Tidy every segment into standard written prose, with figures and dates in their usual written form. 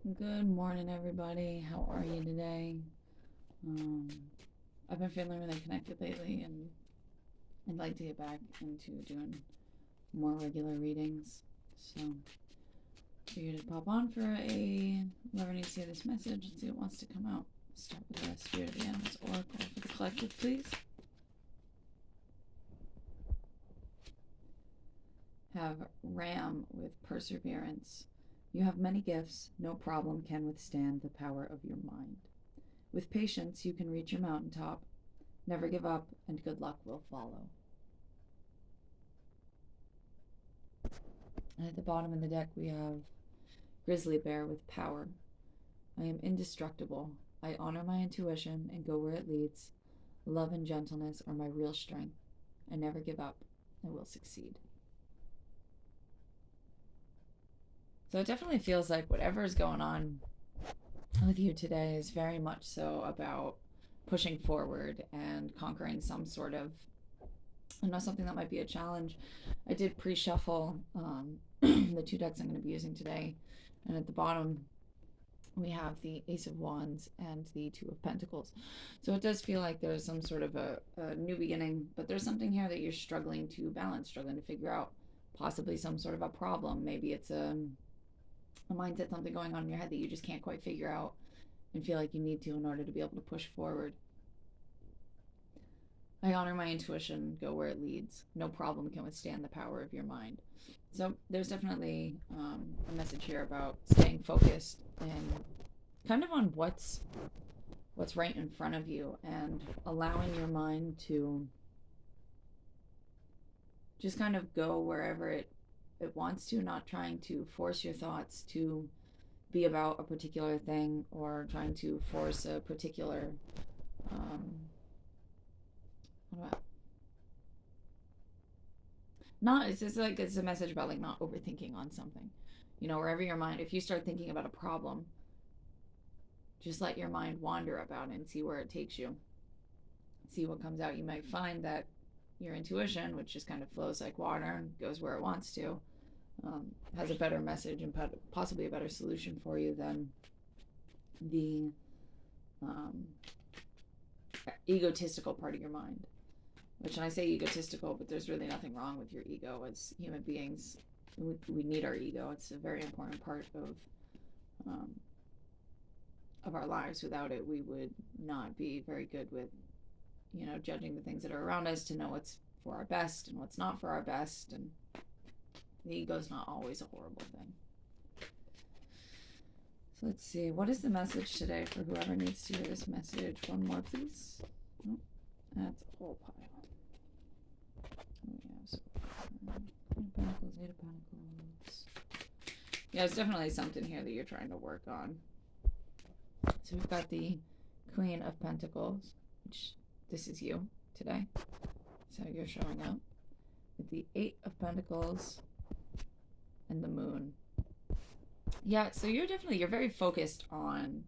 Good morning, everybody. How are you today? I've been feeling really connected lately, and I'd like to get back into doing more regular readings. So, figured to pop on for whoever needs to hear this message and see what wants to come out. Start with the Spirit of the Animals Oracle for the collective, please. Have Ram with Perseverance. You have many gifts. No problem can withstand the power of your mind. With patience, you can reach your mountaintop. Never give up, and good luck will follow. And at the bottom of the deck, we have Grizzly Bear with Power. I am indestructible. I honor my intuition and go where it leads. Love and gentleness are my real strength. I never give up. I will succeed. So it definitely feels like whatever is going on with you today is very much so about pushing forward and conquering some sort of, I know, something that might be a challenge. I did pre-shuffle the two decks I'm going to be using today, and at the bottom we have the Ace of Wands and the Two of Pentacles. So it does feel like there's some sort of a new beginning, but there's something here that you're struggling to balance, struggling to figure out, possibly some sort of a problem. Maybe it's a mindset, something going on in your head that you just can't quite figure out and feel like you need to in order to be able to push forward. I honor my intuition, go where it leads. No problem can withstand the power of your mind. So there's definitely a message here about staying focused and kind of on what's right in front of you, and allowing your mind to just kind of go wherever it wants to, not trying to force your thoughts to be about a particular thing, or trying to force a particular it's just like, it's a message about like not overthinking on something. Wherever your mind, if you start thinking about a problem, just let your mind wander about it and see where it takes you, see what comes out. You might find that your intuition, which just kind of flows like water and goes where it wants to, has a better message and possibly a better solution for you than the egotistical part of your mind. Which, and I say egotistical, but there's really nothing wrong with your ego. As human beings, we need our ego. It's a very important part of our lives. Without it, we would not be very good with, judging the things that are around us, to know what's for our best and what's not for our best. And the ego is not always a horrible thing. So let's see. What is the message today for whoever needs to hear this message? One more, please. Oh, that's a whole pile. Ten of Pentacles, Eight of Pentacles. Yeah, it's definitely something here that you're trying to work on. So we've got the Queen of Pentacles, which this is you today. So you're showing up with the Eight of Pentacles and the Moon. Yeah, so you're very focused on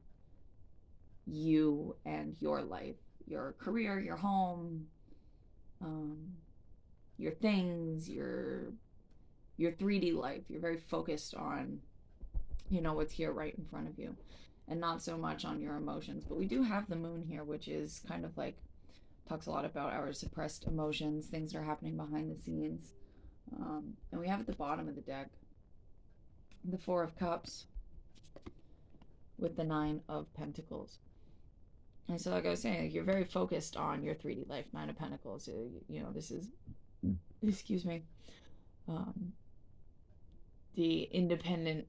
you and your life, your career, your home, your things, your 3D life. You're very focused on, what's here right in front of you, and not so much on your emotions. But we do have the Moon here, which is kind of like, talks a lot about our suppressed emotions, things that are happening behind the scenes. And we have at the bottom of the deck the Four of Cups with the Nine of Pentacles. And so, like I was saying, you're very focused on your 3D life. Nine of Pentacles, this is, excuse me, the independent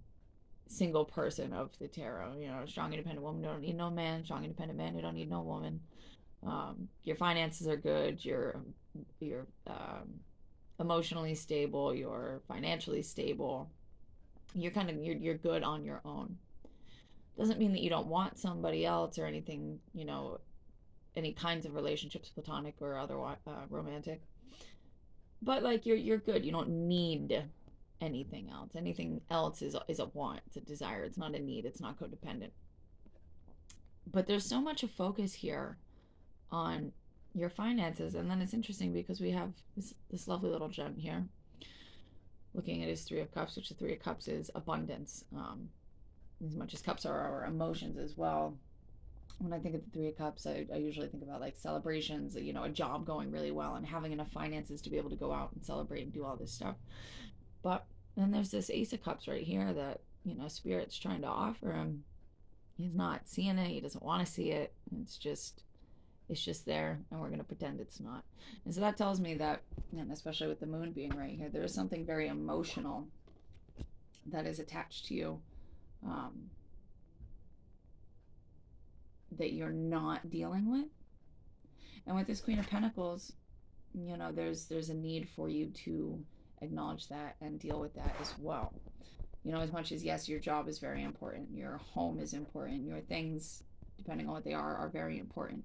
single person of the tarot. Strong independent woman who don't need no man, strong independent man who don't need no woman. Your finances are good, you're emotionally stable, you're financially stable, you're good on your own. Doesn't mean that you don't want somebody else or anything, any kinds of relationships, platonic or otherwise, romantic. But like, you're good. You don't need anything else. Anything else is a want, it's a desire. It's not a need. It's not codependent. But there's so much of focus here on your finances. And then it's interesting because we have this lovely little gem here, looking at his Three of Cups, which the Three of Cups is abundance. as much as cups are our emotions as well. When I think of the Three of Cups, I usually think about like celebrations, you know, a job going really well and having enough finances to be able to go out and celebrate and do all this stuff. But then there's this Ace of Cups right here that, you know, Spirit's trying to offer him. He's not seeing it. He doesn't want to see it. It's just there, and we're going to pretend it's not. And so that tells me that, and especially with the moon being right here, there is something very emotional that is attached to you, that you're not dealing with. And with this Queen of Pentacles, you know, there's a need for you to acknowledge that and deal with that as well. You know, as much as, yes, your job is very important, your home is important, your things, depending on what they are very important.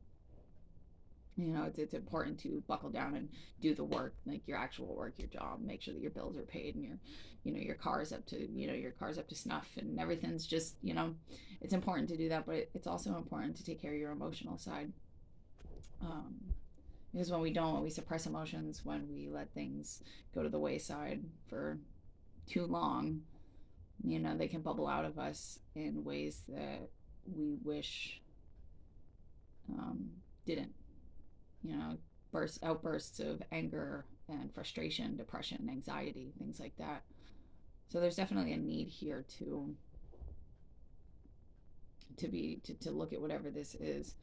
You know, it's important to buckle down and do the work, like your actual work, your job, make sure that your bills are paid and your car's up to, your car's up to snuff and everything's just, it's important to do that, but it's also important to take care of your emotional side. Because when we suppress emotions, when we let things go to the wayside for too long, they can bubble out of us in ways that we wish didn't. Outbursts of anger and frustration, depression, anxiety, things like that. So there's definitely a need here to look at whatever this is.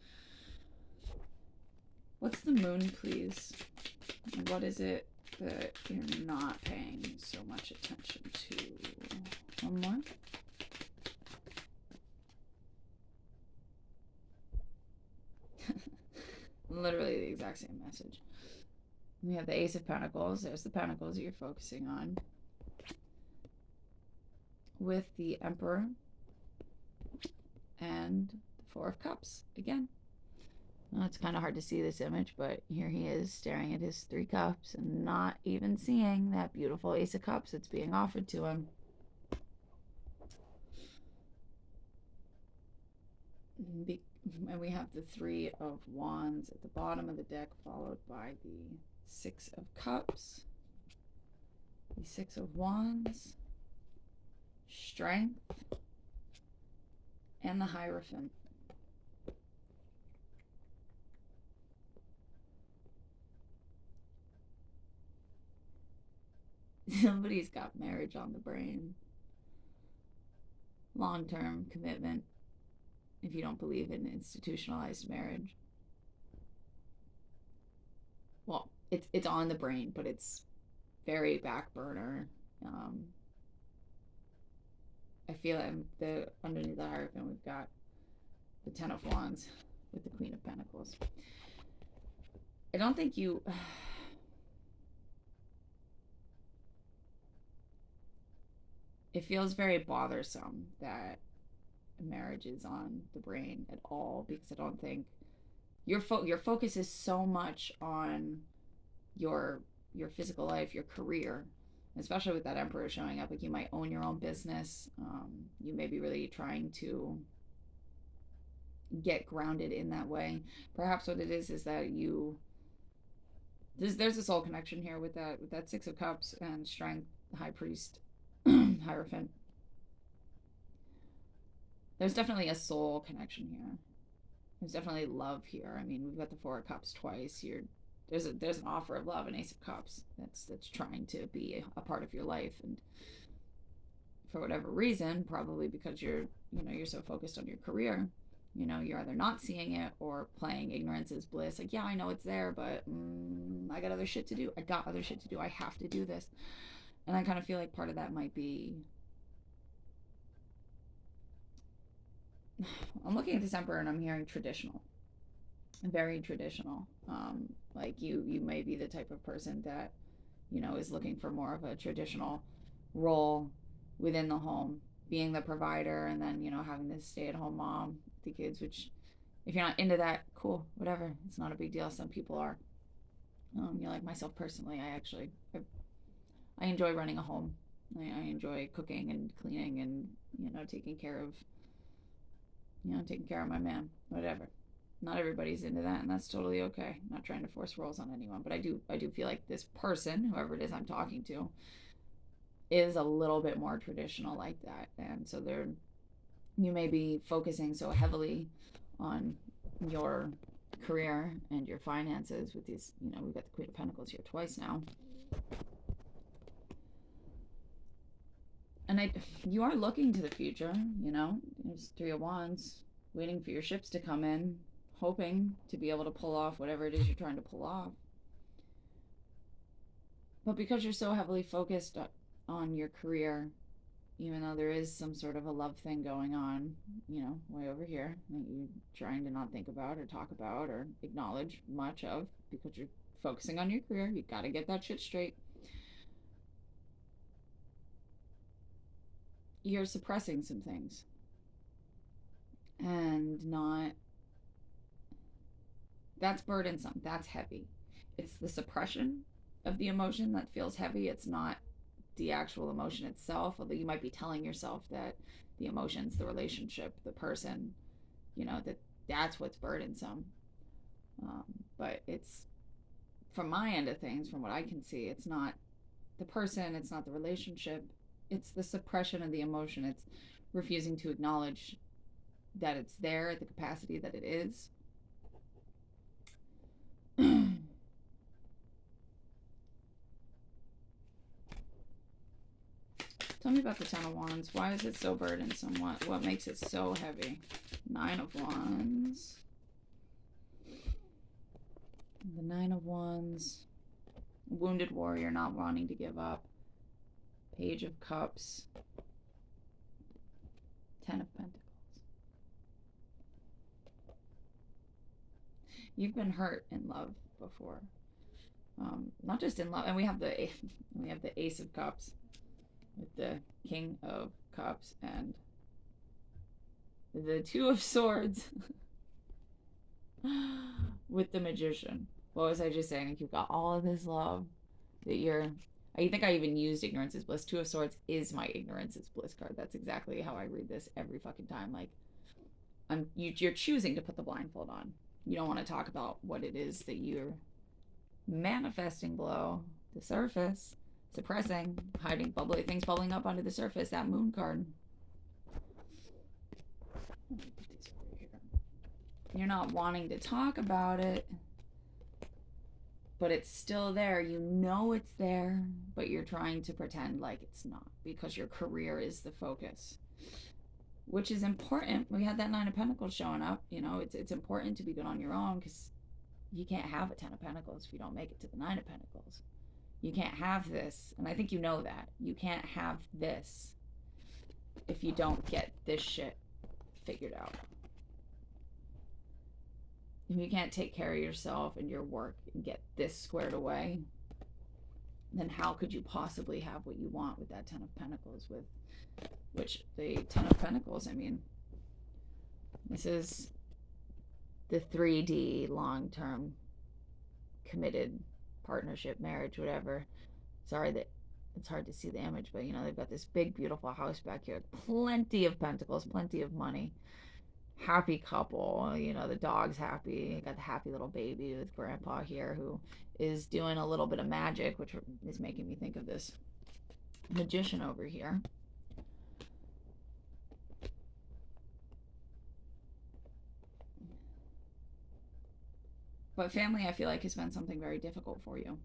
What's the moon, please? What is it that you're not paying so much attention to? One more. Literally the exact same message. We have the Ace of Pentacles. There's the Pentacles that you're focusing on. With the Emperor and the Four of Cups again. Well, it's kind of hard to see this image, but here he is staring at his 3 cups and not even seeing that beautiful Ace of Cups that's being offered to him. And we have the 3 of Wands at the bottom of the deck, followed by the 6 of Cups, the 6 of Wands, Strength, and the Heirophant. Somebody's got marriage on the brain. Long-term commitment, if you don't believe in institutionalized marriage. Well, it's on the brain, but it's very back burner. I feel underneath the Hierophant, we've got the Ten of Wands with the Queen of Pentacles. I don't think you... It feels very bothersome that marriage is on the brain at all, because I don't think your focus is so much on your physical life, your career, especially with that Emperor showing up. Like, you might own your own business. You may be really trying to get grounded in that way. Perhaps what it is that there's a soul connection here with that 6 of Cups and Strength, the High Priest, Hierophant. There's definitely a soul connection here. There's definitely love here. I mean, we've got the 4 of Cups twice. There's an offer of love, an Ace of Cups that's trying to be a part of your life, and for whatever reason, probably because you're so focused on your career, you're either not seeing it or playing ignorance is bliss. Like, yeah, I know it's there, but I got other shit to do. I have to do this. And I kind of feel like part of that might be, I'm looking at this Emperor and I'm hearing traditional, very traditional. Like you may be the type of person that, is looking for more of a traditional role within the home, being the provider, and then, having this stay-at-home mom with the kids, which, if you're not into that, cool, whatever. It's not a big deal. Some people are. Like myself personally, I enjoy running a home. I enjoy cooking and cleaning and, taking care of my man, whatever. Not everybody's into that, and that's totally okay. I'm not trying to force roles on anyone, but I do feel like this person, whoever it is I'm talking to, is a little bit more traditional like that. And so you may be focusing so heavily on your career and your finances with these, you know, we've got the Queen of Pentacles here twice now. And you are looking to the future, you know. There's Three of Wands, waiting for your ships to come in, hoping to be able to pull off whatever it is you're trying to pull off. But because you're so heavily focused on your career, even though there is some sort of a love thing going on, you know, way over here that you're trying to not think about or talk about or acknowledge much of because you're focusing on your career, you got to get that shit straight. You're suppressing some things and not, that's burdensome, that's heavy. It's the suppression of the emotion that feels heavy. It's not the actual emotion itself, although you might be telling yourself that the emotions, the relationship, the person, you know, that's what's burdensome. But it's, from my end of things, from what I can see, it's not the person, it's not the relationship, it's the suppression of the emotion. It's refusing to acknowledge that it's there at the capacity that it is. Tell me about the Ten of Wands. Why is it so burdensome? What makes it so heavy? Nine of Wands. The Nine of Wands. Wounded warrior not wanting to give up. Page of Cups. Ten of Pentacles. You've been hurt in love before. Not just in love. And we have the Ace of Cups with the King of Cups and the Two of Swords with the Magician. What was I just saying? You've got all of this love that I think I even used Ignorance is Bliss. Two of Swords is my Ignorance is Bliss card. That's exactly how I read this every fucking time. Like, you're choosing to put the blindfold on. You don't want to talk about what it is that you're manifesting below the surface, suppressing, hiding, things bubbling up onto the surface. That Moon card. You're not wanting to talk about it, but it's still there. You know it's there, but you're trying to pretend like it's not because your career is the focus, which is important. We had that Nine of Pentacles showing up. You know, it's important to be good on your own because you can't have a Ten of Pentacles if you don't make it to the Nine of Pentacles. You can't have this, and I think you know that. You can't have this if you don't get this shit figured out. If you can't take care of yourself and your work and get this squared away, then how could you possibly have what you want with that Ten of Pentacles? Which the Ten of Pentacles, I mean, this is the 3D long-term committed partnership, marriage, whatever. Sorry that it's hard to see the image, but you know, they've got this big, beautiful house back here. Plenty of pentacles, plenty of money. Happy couple, you know, the dog's happy. Got the happy little baby with grandpa here who is doing a little bit of magic, which is making me think of this magician over here. But family, I feel like, has been something very difficult for you.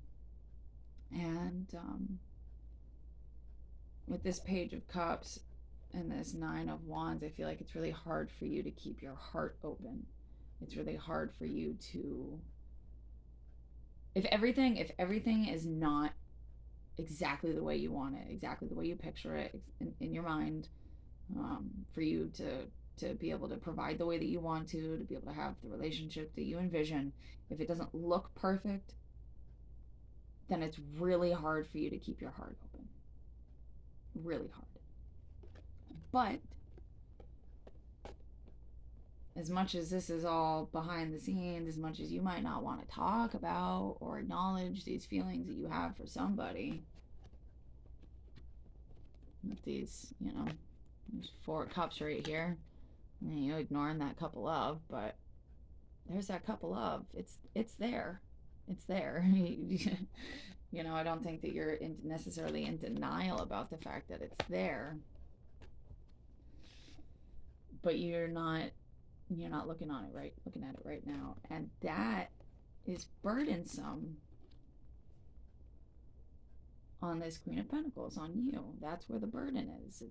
And with this Page of Cups and this Nine of Wands, I feel like it's really hard for you to keep your heart open. It's really hard for you to, if everything is not exactly the way you want it, exactly the way you picture it in your mind, for you to be able to provide the way that you want to be able to have the relationship that you envision, if it doesn't look perfect, then it's really hard for you to keep your heart open. Really hard. But as much as this is all behind the scenes, as much as you might not want to talk about or acknowledge these feelings that you have for somebody, with these, you know, there's 4 cups right here, and you ignoring that couple of, but there's that couple of, it's there. It's there. You know, I don't think that you're necessarily in denial about the fact that it's there. but you're not looking at it right now, and that is burdensome on this Queen of Pentacles, on you. That's where the burden is.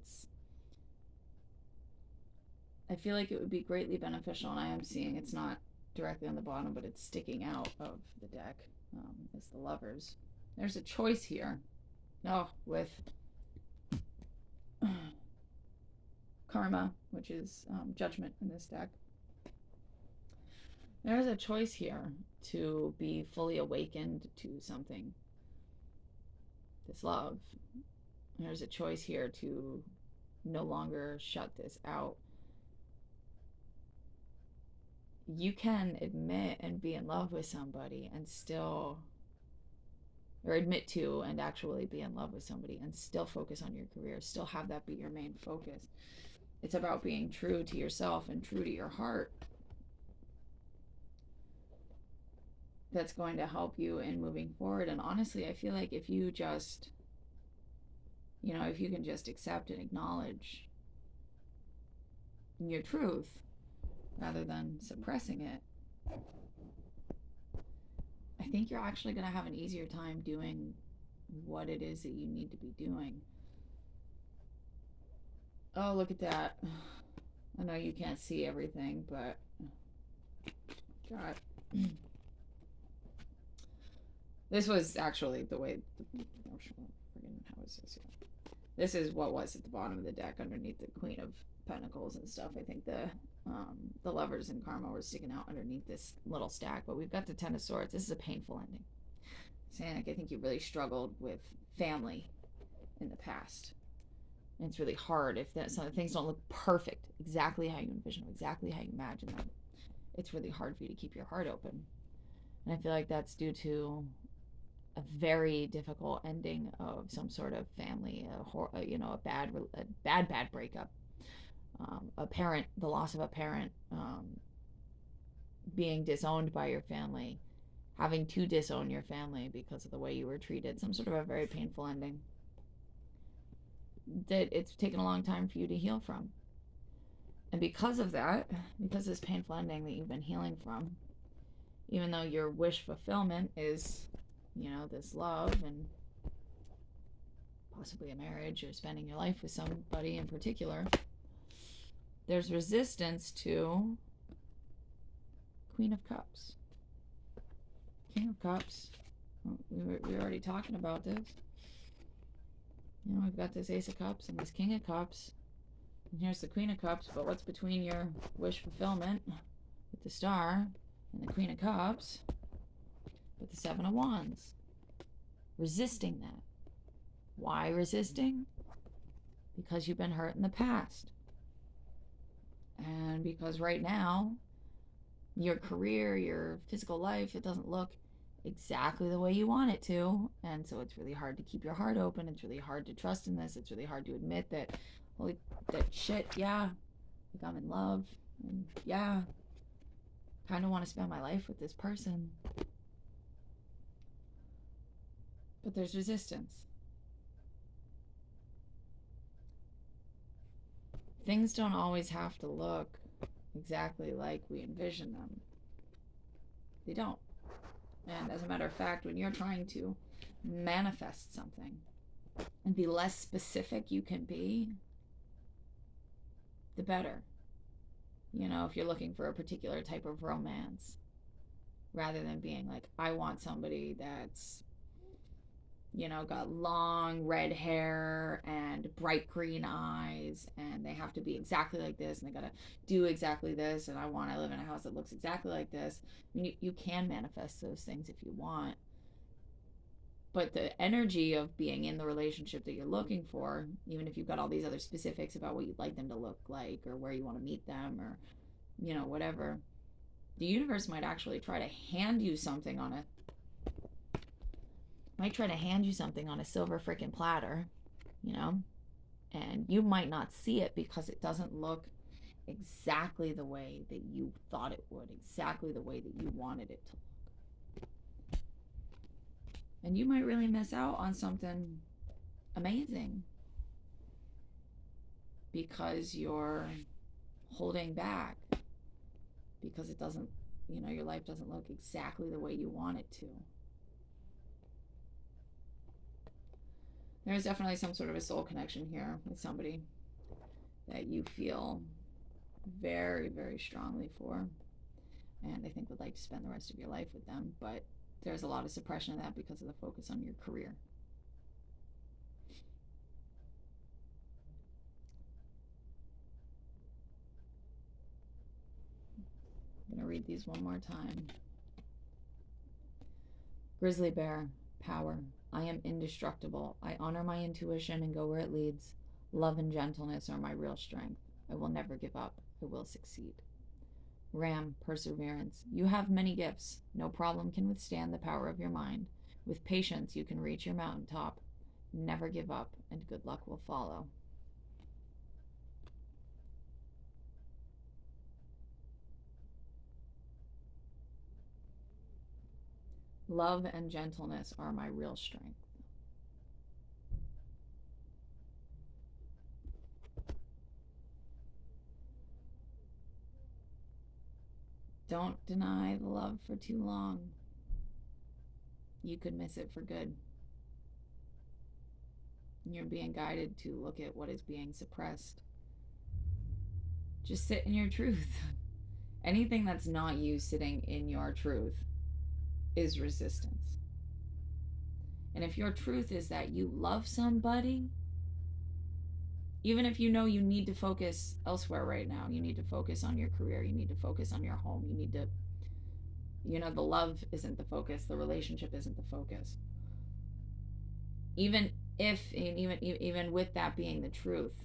I feel like it would be greatly beneficial, and I am seeing it's not directly on the bottom, but it's sticking out of the deck, as the Lovers. There's a choice here. With Karma, which is Judgment in this deck. There's a choice here to be fully awakened to something, this love. There's a choice here to no longer shut this out. You can admit and be in love with somebody and still, or admit to and actually be in love with somebody and still focus on your career, still have that be your main focus. It's about being true to yourself and true to your heart. That's going to help you in moving forward. And honestly, I feel like if you just, if you can just accept and acknowledge your truth rather than suppressing it, I think you're actually going to have an easier time doing what it is that you need to be doing. Oh, look at that. I know you can't see everything, but God. This was actually the way, how is this? This is what was at the bottom of the deck underneath the Queen of Pentacles and stuff. I think the Lovers and Karma were sticking out underneath this little stack, but we've got the Ten of Swords. This is a painful ending. Saying, like, I think you really struggled with family in the past. And it's really hard if some things don't look perfect, exactly how you envision them, exactly how you imagine them. It's really hard for you to keep your heart open. And I feel like that's due to a very difficult ending of some sort of family, a bad breakup, a parent, the loss of a parent, being disowned by your family, having to disown your family because of the way you were treated, some sort of a very painful ending that it's taken a long time for you to heal from. And because of that, because this painful ending that you've been healing from, even though your wish fulfillment is, this love and possibly a marriage or spending your life with somebody in particular, there's resistance to Queen of Cups. King of Cups. We were already talking about this. We've got this Ace of Cups and this King of Cups. And here's the Queen of Cups, but what's between your wish fulfillment with the Star and the Queen of Cups with the Seven of Wands? Resisting that. Why resisting? Because you've been hurt in the past. And because right now, your career, your physical life, it doesn't look exactly the way you want it to. And so it's really hard to keep your heart open. It's really hard to trust in this. It's really hard to admit that, holy, that shit, yeah, like I'm in love. And yeah, kind of want to spend my life with this person. But there's resistance. Things don't always have to look exactly like we envision them. They don't. And as a matter of fact, when you're trying to manifest something, and the less specific you can be, the better. If you're looking for a particular type of romance, rather than being like, I want somebody that's, got long red hair and bright green eyes, and they have to be exactly like this, and they gotta do exactly this, and I live in a house that looks exactly like this. I mean, you can manifest those things if you want, but the energy of being in the relationship that you're looking for, even if you've got all these other specifics about what you'd like them to look like or where you want to meet them or whatever, the universe might actually try to hand you something on a silver freaking platter, and you might not see it because it doesn't look exactly the way that you thought it would, exactly the way that you wanted it to look. And you might really miss out on something amazing because you're holding back because it doesn't, you know, your life doesn't look exactly the way you want it to. There's definitely some sort of a soul connection here with somebody that you feel very, very strongly for, and I think would like to spend the rest of your life with them, but there's a lot of suppression of that because of the focus on your career. I'm going to read these one more time. Grizzly bear, power. I am indestructible. I honor my intuition and go where it leads. Love and gentleness are my real strength. I will never give up. I will succeed. Ram, perseverance. You have many gifts. No problem can withstand the power of your mind. With patience, you can reach your mountaintop. Never give up, and good luck will follow. Love and gentleness are my real strength. Don't deny the love for too long. You could miss it for good. You're being guided to look at what is being suppressed. Just sit in your truth. Anything that's not you sitting in your truth is resistance. And if your truth is that you love somebody, even if you know you need to focus elsewhere right now, you need to focus on your career, you need to focus on your home, you need to, you know, the love isn't the focus, the relationship isn't the focus. Even if, and even with that being the truth,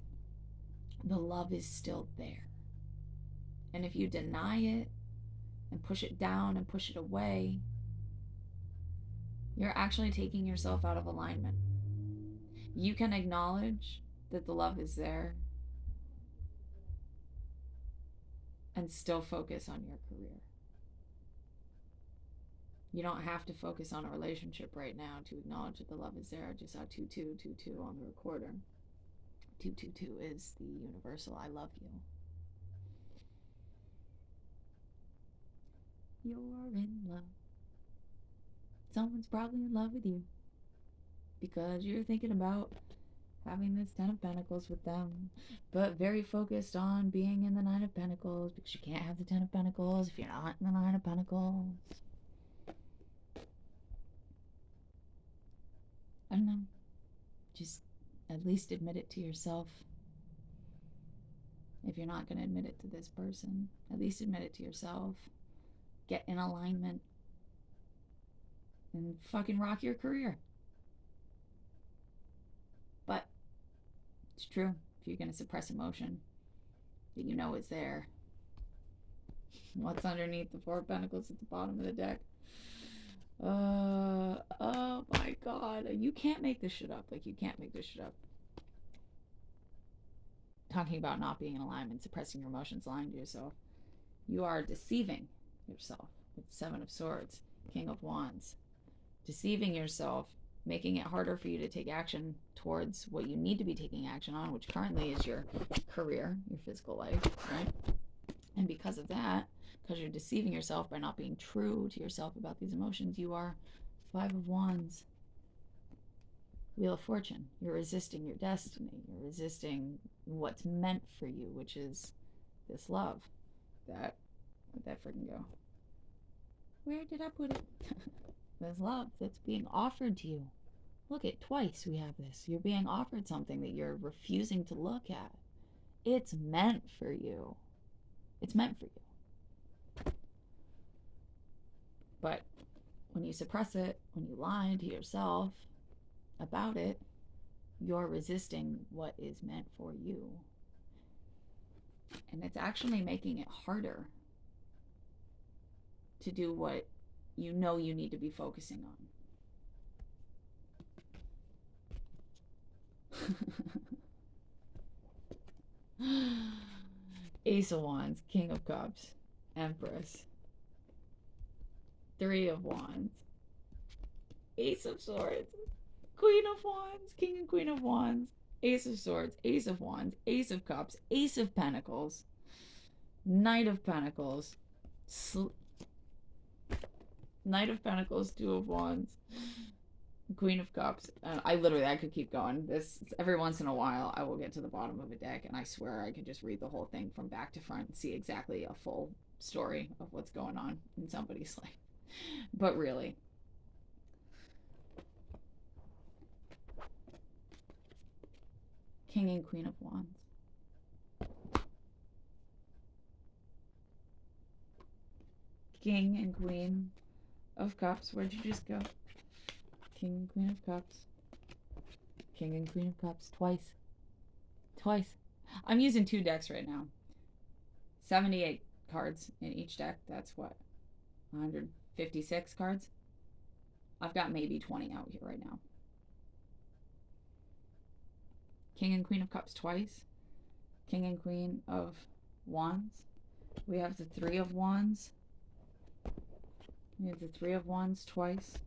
the love is still there. And if you deny it and push it down and push it away, you're actually taking yourself out of alignment. You can acknowledge that the love is there and still focus on your career. You don't have to focus on a relationship right now to acknowledge that the love is there. I just saw 2222 on the recorder. 222 is the universal I love you. You're in love. Someone's probably in love with you because you're thinking about having this Ten of Pentacles with them, but very focused on being in the Nine of Pentacles because you can't have the Ten of Pentacles if you're not in the Nine of Pentacles. I don't know. Just at least admit it to yourself. If you're not going to admit it to this person, at least admit it to yourself. Get in alignment and fucking rock your career. But it's true, if you're going to suppress emotion that you know is there. What's underneath the Four of Pentacles at the bottom of the deck? Oh my god. You can't make this shit up. Like, you can't make this shit up. Talking about not being in alignment, suppressing your emotions, lying to yourself. You are deceiving yourself with the Seven of Swords, King of Wands. Deceiving yourself, making it harder for you to take action towards what you need to be taking action on, which currently is your career, your physical life, right? And because of that, because you're deceiving yourself by not being true to yourself about these emotions, you are Five of Wands, Wheel of Fortune. You're resisting your destiny. You're resisting what's meant for you, which is this love. Where'd that freaking go? Where did I put it? This love that's being offered to you. Look at twice we have this. You're being offered something that you're refusing to look at. It's meant for you. It's meant for you. But when you suppress it, when you lie to yourself about it, you're resisting what is meant for you. And it's actually making it harder to do what you know you need to be focusing on. Ace of Wands, King of Cups, Empress. Three of Wands, Ace of Swords, Queen of Wands, King and Queen of Wands, Ace of Swords, Ace of Wands, Ace of Cups, Ace of Pentacles. Knight of Pentacles. Knight of Pentacles, Two of Wands. Queen of Cups. I could keep going. This every once in a while I will get to the bottom of a deck and I swear I could just read the whole thing from back to front and see exactly a full story of what's going on in somebody's life. But really, King and Queen of Wands. King and Queen of Cups. Where'd you just go? King and Queen of Cups. King and Queen of Cups. Twice. Twice. I'm using 2 decks right now. 78 cards in each deck. That's what? 156 cards? I've got maybe 20 out here right now. King and Queen of Cups twice. King and Queen of Wands. We have the Three of Wands. We have the Three of Wands twice.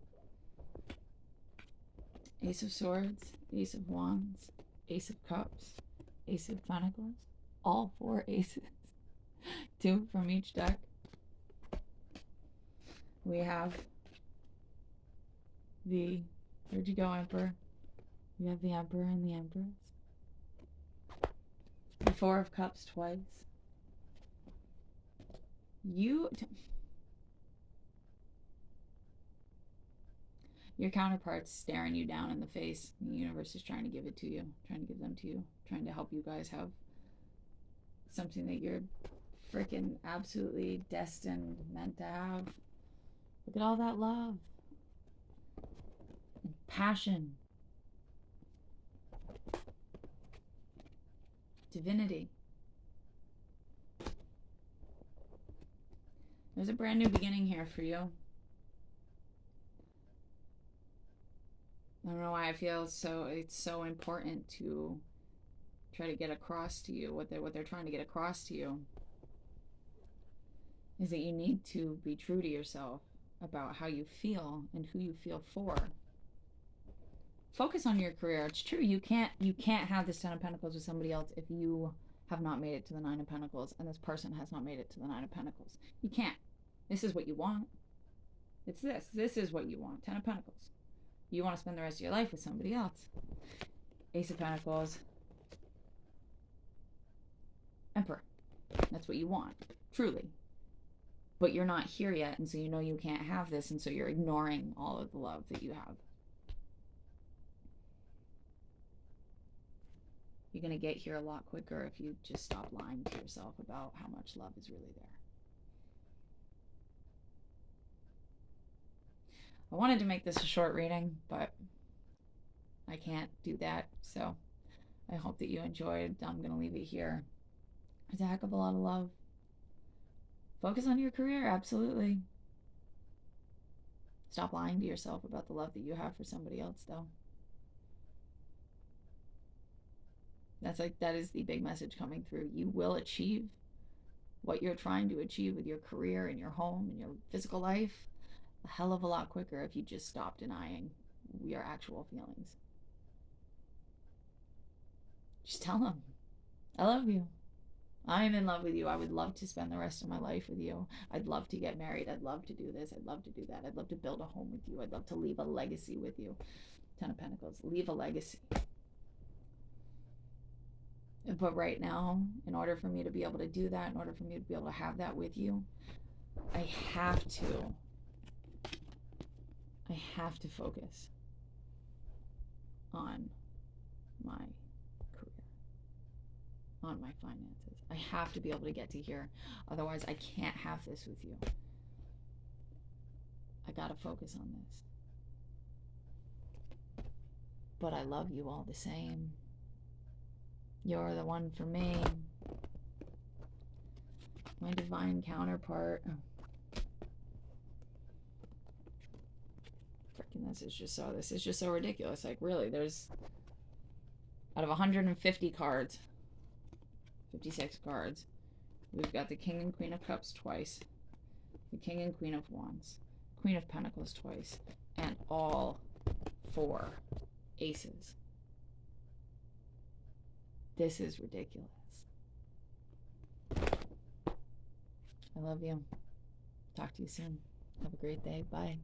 Ace of Swords, Ace of Wands, Ace of Cups, Ace of Pentacles. All 4 aces. 2 from each deck. We have the, where'd you go, Emperor? We have the Emperor and the Empress. The Four of Cups twice. Your counterpart's staring you down in the face. The universe is trying to give it to you, trying to give them to you, trying to help you guys have something that you're freaking absolutely destined, meant to have. Look at all that love and passion, divinity. There's a brand new beginning here for you. I don't know why I feel it's so important to try to get across to you what they're trying to get across to you is that you need to be true to yourself about how you feel and who you feel for. Focus on your career. It's true, you can't have this Ten of Pentacles with somebody else if you have not made it to the Nine of Pentacles and this person has not made it to the Nine of Pentacles. You can't. This is what you want. It's this. This is what you want. Ten of Pentacles. You want to spend the rest of your life with somebody else. Ace of Pentacles. Emperor. That's what you want. Truly. But you're not here yet, and so you know you can't have this, and so you're ignoring all of the love that you have. You're going to get here a lot quicker if you just stop lying to yourself about how much love is really there. I wanted to make this a short reading, but I can't do that, so I hope that you enjoyed. I'm going to leave it here. There's a heck of a lot of love. Focus on your career, absolutely. Stop lying to yourself about the love that you have for somebody else, though. That is the big message coming through. You will achieve what you're trying to achieve with your career and your home and your physical life a hell of a lot quicker if you just stop denying your actual feelings. Just tell them, I love you. I'm in love with you. I would love to spend the rest of my life with you. I'd love to get married. I'd love to do this. I'd love to do that. I'd love to build a home with you. I'd love to leave a legacy with you. Ten of Pentacles. Leave a legacy. But right now, in order for me to be able to do that, in order for me to be able to have that with you, I have to focus on my career, on my finances. I have to be able to get to here. Otherwise, I can't have this with you. I gotta focus on this. But I love you all the same. You're the one for me. My divine counterpart. Freaking this is just so ridiculous. Like, really, there's out of 150 cards, 56 cards, we've got the King and Queen of Cups twice, the King and Queen of Wands, Queen of Pentacles twice, and all 4 aces. This is ridiculous. I love you. Talk to you soon. Have a great day. Bye.